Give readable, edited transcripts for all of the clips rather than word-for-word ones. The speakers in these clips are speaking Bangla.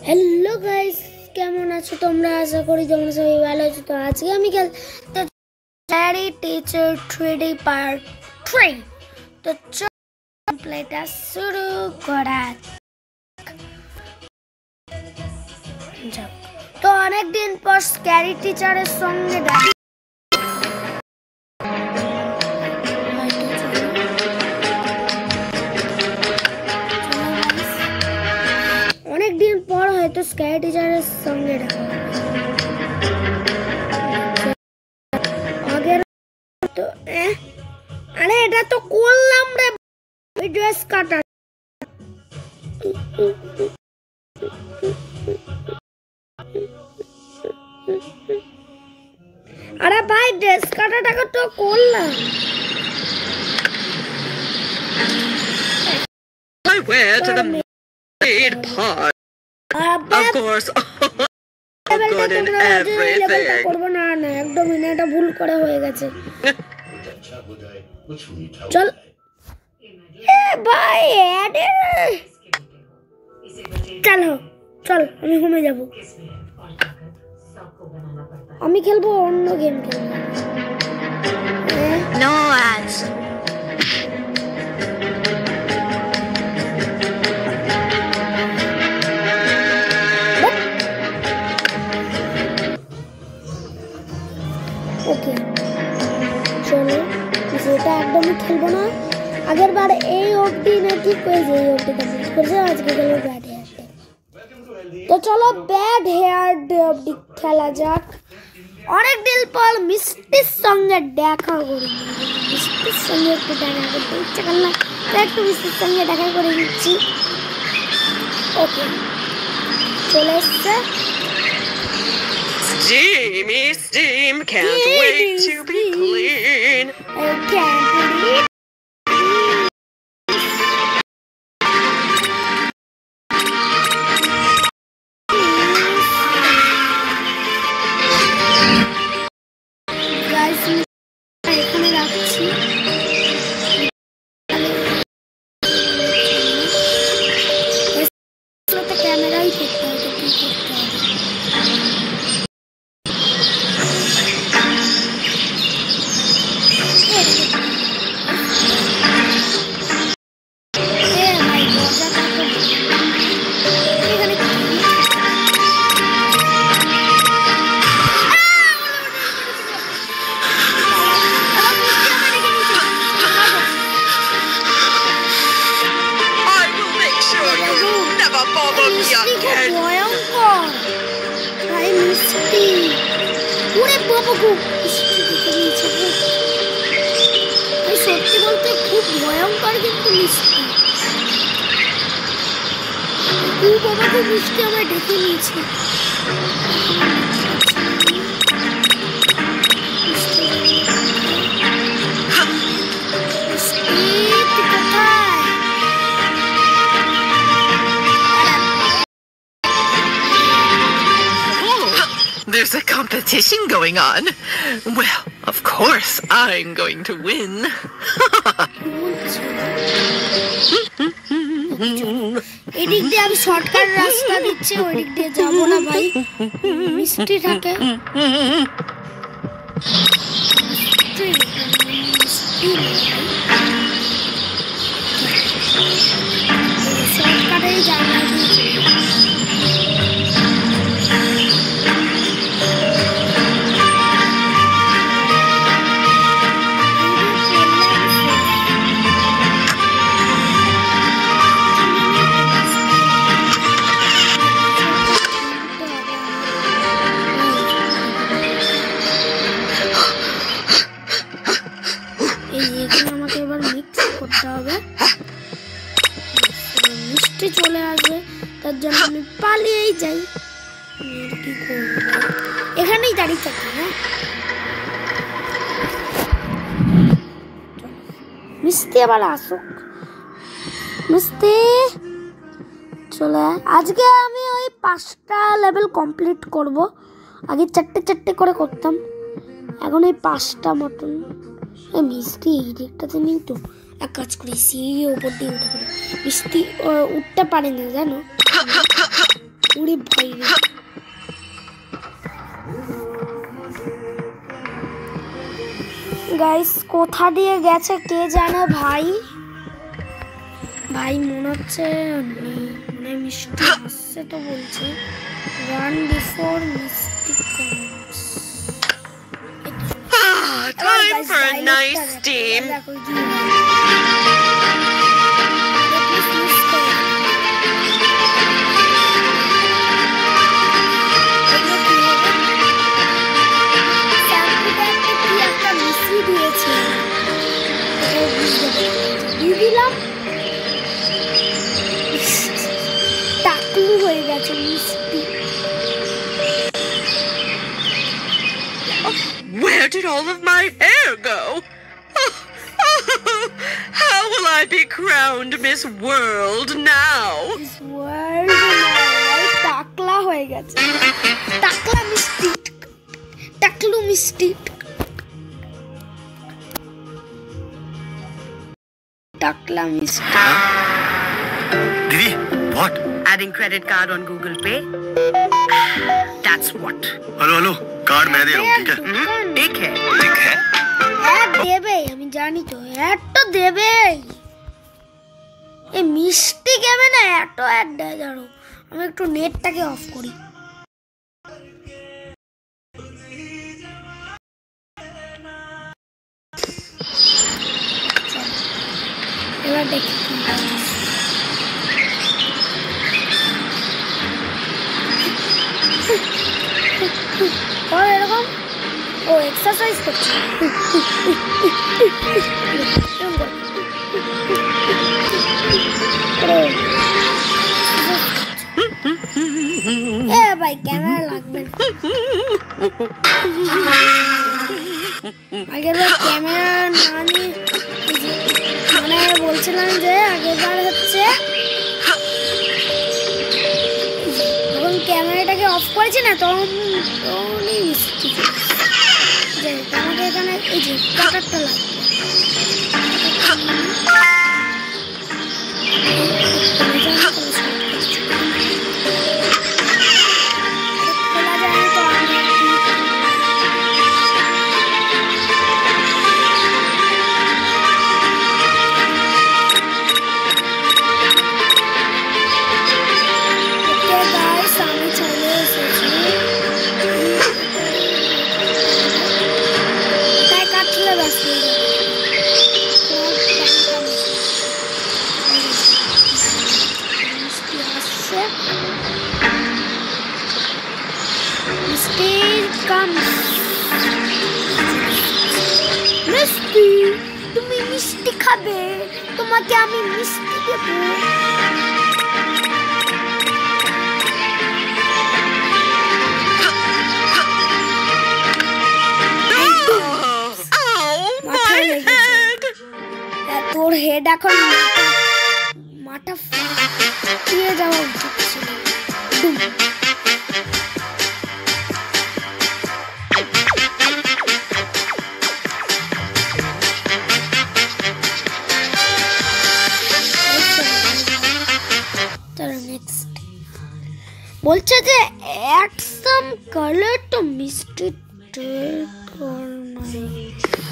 हेलो गाइस, কেমন আছো তোমরা? আশা করি তোমরা সবাই ভালো আছো। তো আজকে আমি খেলতে চ্যারি টিচার 3D পার্ট 3। তো চলো প্লেটা শুরু করা যাক। তো অনেকদিন পর স্ক্যারি টিচারের সঙ্গে অনেকদিন পর হয়তো স্ক্যারি টিচারের সঙ্গে দেখা আগের তো আরে এটা তো করলাম রে ড্রেস কাটা। আরে ভাই ড্রেস কাটাটাকে তো করলাম। I wear to the maid part. Of course. Good in everything. করবো না না একদম এটা ভুল করে হয়ে গেছে। চল এ ভাই চলো চল আমি ঘুমে যাব। আমি খেলবো অন্য গেম খেলবো। No ads. ওকে চলো যেটা একদমই খেলবো না। আগের বার এই অবধি নাকি করেছে, এই অবধি কমপ্লিট করেছে। আজকে খেলবো ব্যাড হেয়ার ডে। তো চলো ব্যাড হেয়ার ডে অবধি খেলা যাক। অনেকদিন পর মিষ্টির সঙ্গে দেখা করি, মিষ্টির সঙ্গে একটু দেখা করতে ইচ্ছে করলাম, তাই একটু মিষ্টির সঙ্গে দেখা করে দিচ্ছি। ওকে চলে এসছে। Steamy steam, can't wait to be clean. I can't believe guys, এখানে রাখছি। ক্যামেরাই করতে হবে, কি করতে হবে। I will make sure you never bother me again. ভয়ঙ্কর ভাই মিষ্টি, ওরে বাবা গো মিষ্টি দেখে নিয়েছে। ভাই সত্যি বলতে খুব ভয়ঙ্কর কিন্তু মিষ্টি। ও বাবা গো মিষ্টি আমার দেখে নিয়েছে। There's a competition going on. Well, of course, I'm going to win. এদিক দিয়ে আমি শর্টকাট রাস্তা দিচ্ছি, ওই দিক দিয়ে যাবো না ভাই। মিষ্টি থাকে শর্টকাটেই জানা দিচ্ছি। আমাকে এবার মিক্স করতে হবে, মিষ্টি চলে আসবে। তার জন্য আমি পালিয়েই যাই। কি করবো, এখানেই দাঁড়িয়ে থাকি। হ্যাঁ মিষ্টি আবার আসুক। মিষ্টি চলে আজকে আমি ওই 5টা লেভেল কমপ্লিট করব। আগে 4টে করে করতাম, এখন এই 5টা মতন। মিষ্টি এই দিকটাতে নেই তো, এক কাজ করি সিঁড়ি ওপর দিয়ে উঠে পড়ি। মিষ্টি উঠতে পারে না জানো, উড়ি ভয় রে। গাইস কোথা দিয়ে গেছে কে জানে ভাই, ভাই মনে হচ্ছে মনে মিষ্টি আসছে তো বলছে রান বিফোর মিষ্টি comes. Time for a nice steam. দিলাম টাকলু হয়ে গেছে মিষ্টি। Where did all of my hair go? How will I be crowned Miss World now? Miss World টাকলা হয়ে গেছে, টাকলা মিষ্টি, টাকলু মিষ্টি, টাকলা মিষ্টি। Didi, what? Adding credit card on Google Pay? That's what. Hello card मैं दे रहा हूँ, ठीक है? ठीक है। ठीक है? অ্যাড দেবে, আমি জানি তো অ্যাড তো দেবে। এই মিষ্টি গেমে না এত অ্যাড দেয় জানো। আমি একটু নেটটাকে অফ করি। এবার দেখি এরকম ও এক্সারসাইজ করছে। এ ভাই ক্যামেরা লাগবে না, আগের বার ক্যামেরা না নিয়ে মানে বলছিলাম যে আগেরবার হচ্ছে যখন ক্যামেরাটাকে অফ করেছি না তখনই মিষ্টি যে আমাকে এখানে এই যে কাটারটা লাগবে। মিষ্টি তুমি মিষ্টি খাবে, তোমাকে আমি মিষ্টি দেবো। তোর হেড এখন মাথা ফাটিয়ে যাওয়া উচিত ছিল। বলছে যে অ্যাড সাম কালার তো মিষ্টি।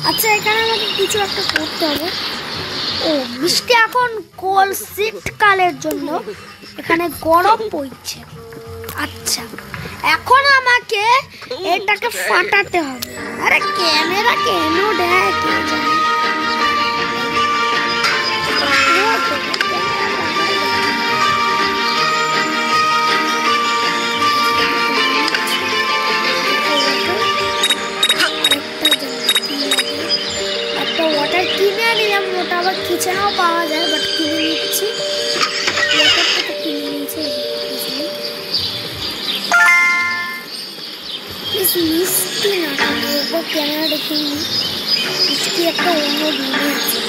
আচ্ছা এখানে আমাকে কিছু একটা করতে হবে। ও মিষ্টি এখন কোল শীতকালের জন্য এখানে গরম পড়ছে। আচ্ছা এখন আমাকে এটাকে ফাটাতে হবে। আরে ক্যামেরা কেন দেয় কে জানে। ওটা আবার কিচেনেও পাওয়া যায়, বাট কিনে নিচ্ছি। ওয়াটারটা তো কিনে নিয়েছি। মিষ্টি না একবার ক্যামেরা দেখে নিই। মিষ্টি একটা অন্য রুমে আছে,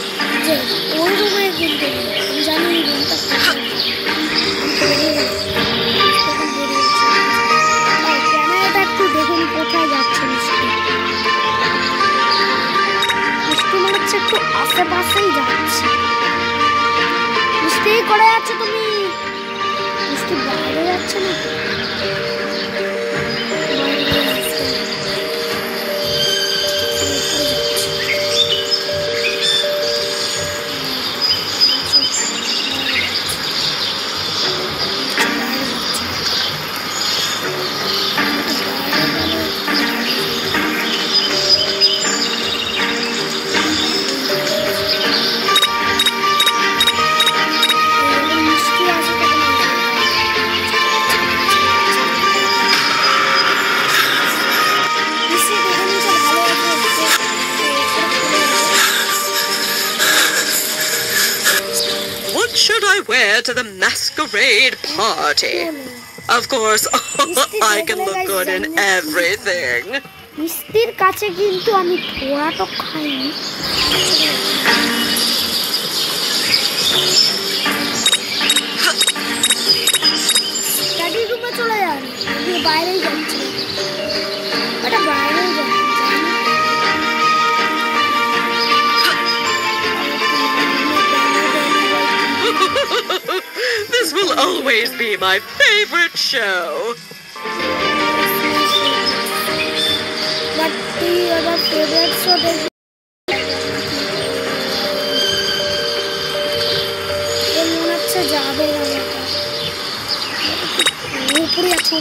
যে ওই রুমে কিন্তু আমি জানি এই রুমটা ক্যামেরাটা একটু দেখুন কোথায় যাচ্ছে মিষ্টি। মিষ্টি মনে হচ্ছে একটু আশেপাশেই যাচ্ছে। মিষ্টি আছো তুমি? মিষ্টি বাইরে যাচ্ছে না তো? What should I wear to the masquerade party? Of course, I can look good in everything. মিষ্টির কাছে কিন্তু আমি থোড়াটা খাইনি। স্টাডি রুমে চলে যান, বাইরেই যাচ্ছে, ওটা বাইরেই যাচ্ছে। This will always be my favorite show. But the other favorite show is মনে হচ্ছে যাবে উপরে আছে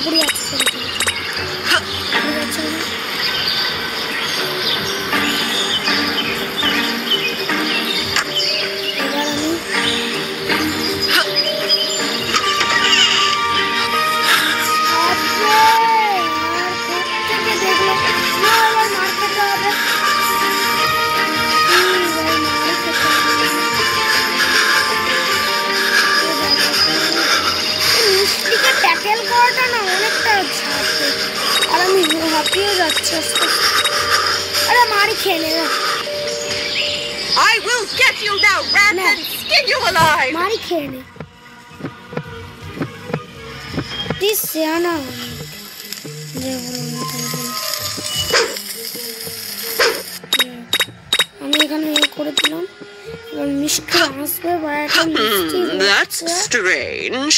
ট্যাকেল করাটা না অনেকটা ঝাঁপে আর আমি হাঁপিয়ে যাচ্ছি আস্তে। আরে মারি খেয়ে নে। I will get you now, rat, and skin you alive. মারি খেয়ে নে। দিস সেনা আমি এখানে করে দিলাম। এবার মিষ্টি আসবে বা একটা মিষ্টি। That's strange.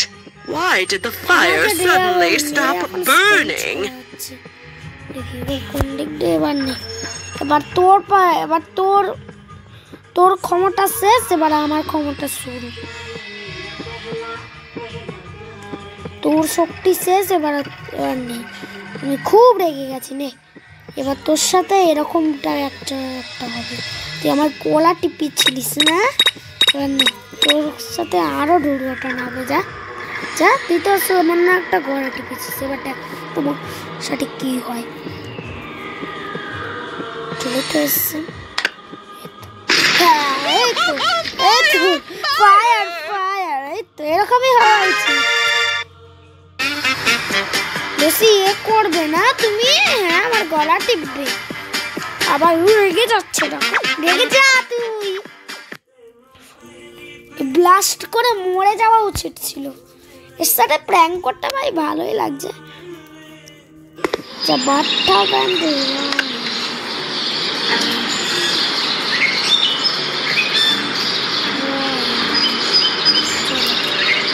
Why did the fire suddenly stop burning? এবার তোর ক্ষমতা শেষ, এবার আমার ক্ষমতা শুরু। তোর শক্তি শেষ, এবার নেই। আমি খুব রেগে গেছি। নে এবার তোর সাথে এরকমটা একটা হবে। তুই আমার গলা টিপিছিলিস না, এবার নে তোর সাথে আরো দুর্ঘটনা হবে। যা যা, তুই তো সামান্য একটা গলা টিপেছিস। এবার দেখ তোমার সাথে কি হয়। চলে তো এসছে। ফায়ার ফায়ার, এই তো এরকমই হওয়া উচিত। বেশি এ করবে না তুমি। হ্যাঁ আমার গলা টিপবে। আবার রেগে যাচ্ছে, রেগে যা তুই। ব্লাস্ট করে মরে যাওয়া উচিত ছিল। এর সাথে প্র্যাঙ্ক করতে ভাই ভালোই লাগছে। বাট্টা ব্যান্ডে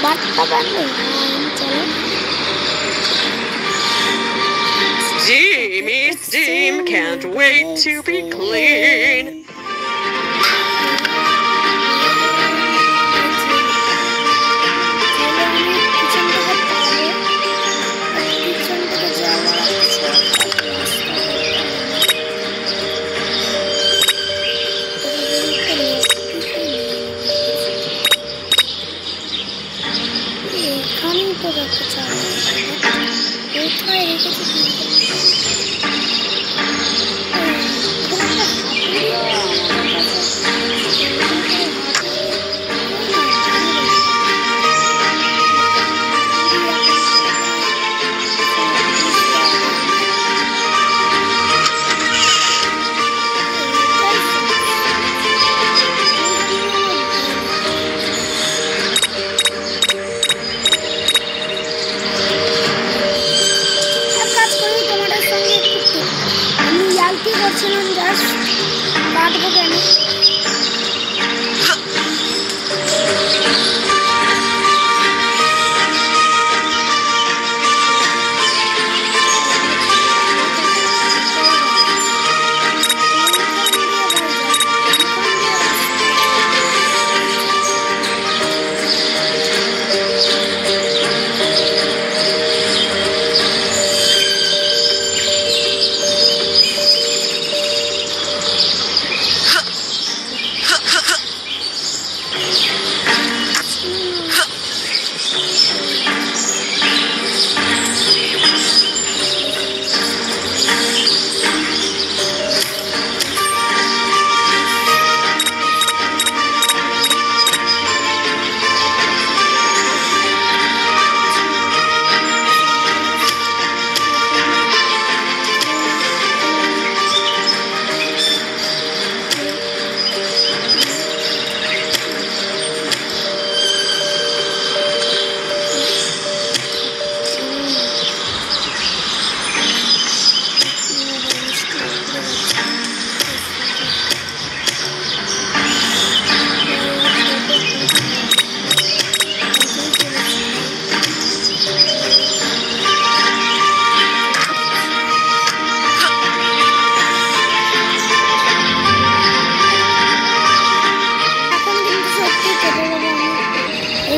বাট্টা ব্যান্ডে চলো। Steamy steam, can't wait to be clean.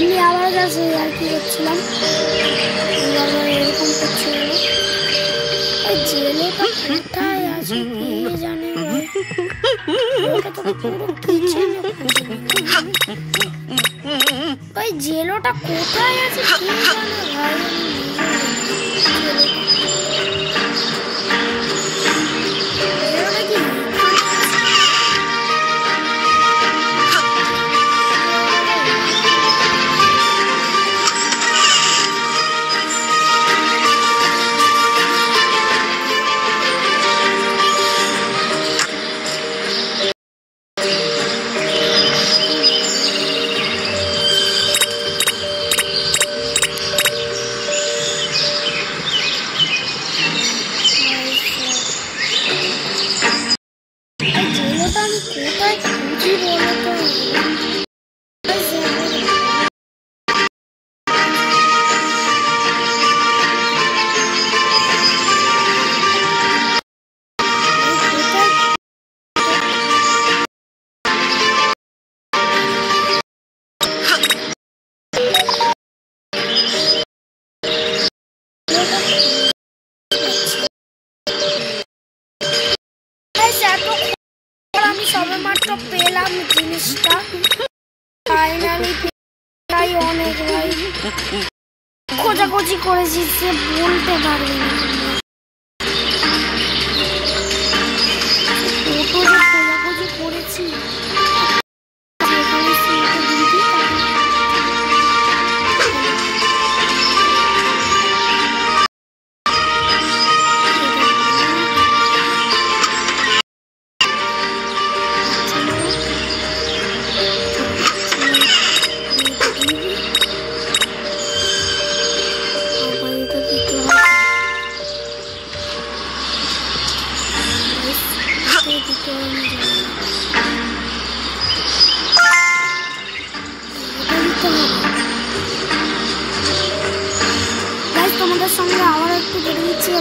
এমনি আবার যাচ্ছে আর কি করছিলাম এরকম করছিলাম ওই জেলেটা কোথায় আছে কে জানে ওটা তো পুরো কিচেনে ওই জেলোটা কোথায় আছে কে জানে ভাই সবেমাত্র পেলাম জিনিসটা ফাইনালি পেলাই অনেক ভাই খোঁজাখুঁজি করেছি সে বলতে পারবে না খোঁজাখুঁজি করেছি তোমাদের সঙ্গে আবার একটু বেড়ে দিচ্ছি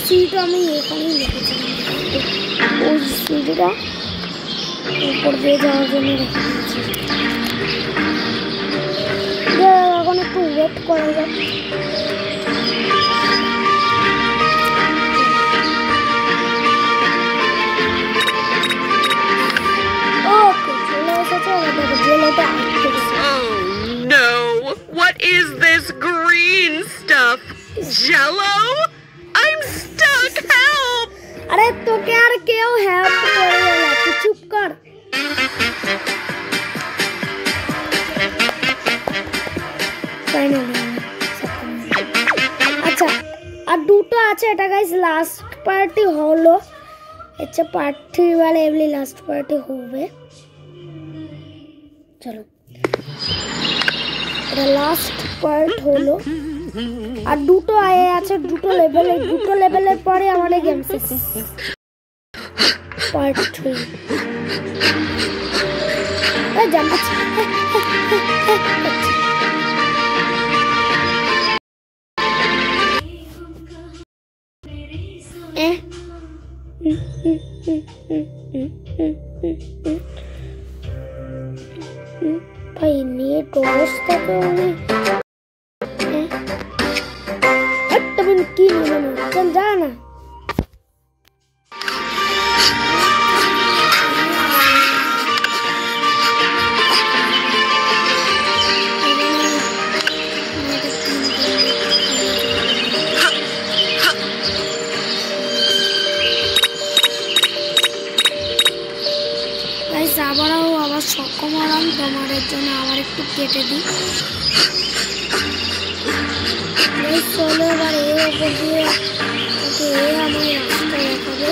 সিট আমি এখানেই লিখেছিলাম ওই সিটটা উপর দিয়ে যাওয়ার জন্য রেখে দিয়েছি এখন একটু ওয়েট করা যাক ওকে চলে এসেছে আমাদের জেলেটা No! What is this green stuff? Jello? I'm stuck! Help! अरे तो क्या क्यों हेल्प करेगा तू चुप कर फाइनली अच्छा আর দুটো আছে এটা গাইস লাস্ট পার্টি হলো এটা পার্ট 3 वाला এভলি লাস্ট পার্টি হবে চলো এটা লাস্ট পার্ট হলো আর দুটো আয়ে আছে দুটো লেভেলের পরে আমাদের গেম শেষ পার্ট 3 এই জাম্প ভাই নেট অবস্থা তো অনেক কি নিলাম চল যা না আবার সক্ষম হলাম তোমাদের জন্য আবার একটু কেটে দিই চলো এবার এর উপর দিয়ে আমার রাস্তা দেখাবে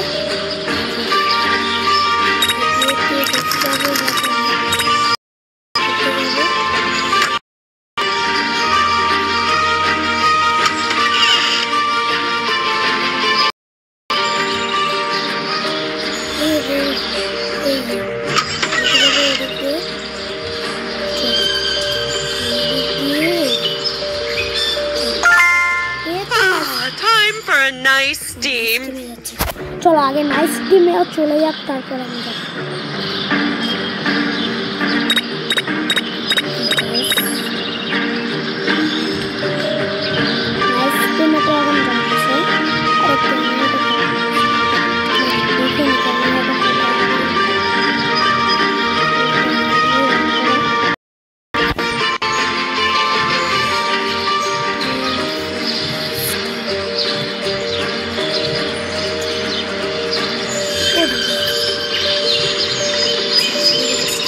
steam. চলো আগে নাইস টিমে চলে যাক, তারপর আমি যাবো। নাইস টিমে তো এখন যাচ্ছে।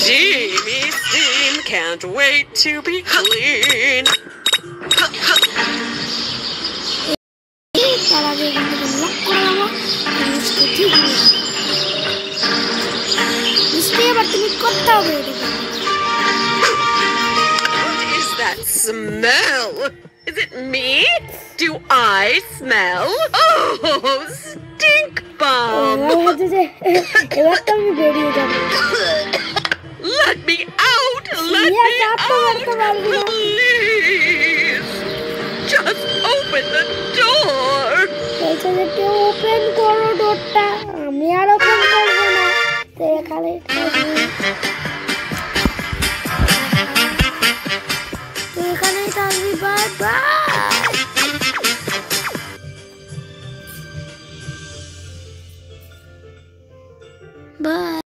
Steamy steam, can't wait to be clean. তার আগে এখান থেকে লক করে দেবো। মিষ্টি ঠিক মিষ্টি, এবার তুমি করতে হবে। What is that smell? Is it me? Do I smell? Oh, stink bomb! এবার তো আমি বেরিয়ে যাবো। Let me out! Let Yeah, me that's the out! one. Please! Just open the door! বলছে যে কেউ ওপেন করো ডোরটা, আমি আর ওপেন করবো না। তো এখানে এখানেই থাকবি। Bye bye. Bye.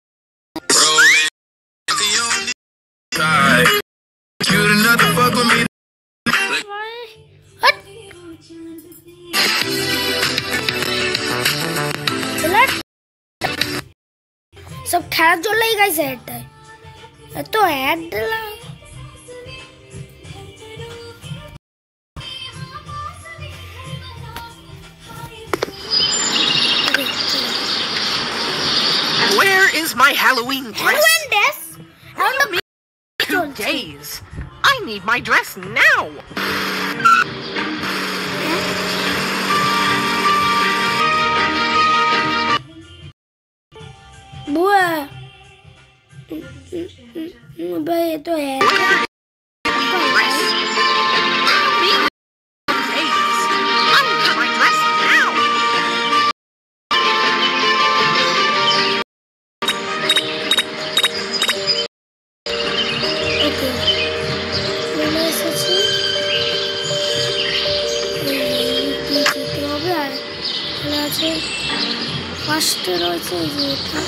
Cute enough to fuck with me. सब খেলার জন্যই গাইছে অ্যাড দেয়, এত অ্যাড দিলাম। Where is my Halloween dress? Halloween dress এখন তো 2 days. I need my dress now. বুয়া ভাই এ তো হ্যাঁ Dress. Days. I need my dress now. ওকে চলে এসেছি। যেতে হবে আর এখানে আছে ফার্স্টে রয়েছে এই যে এটা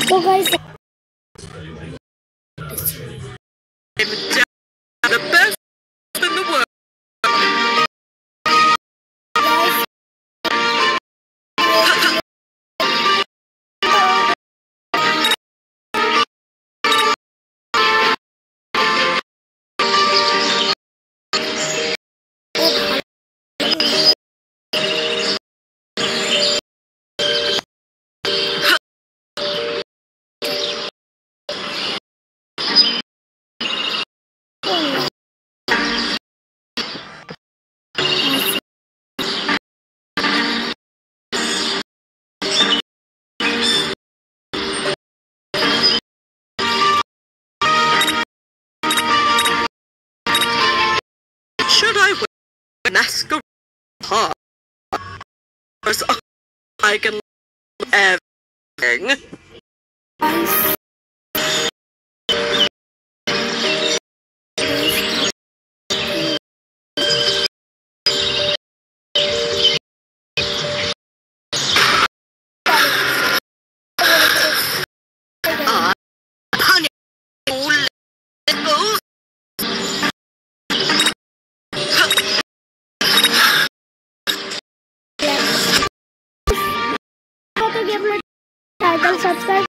तो guys I'm the best in the world. Should I wear a masquerade part? I can love everything. Title subscribe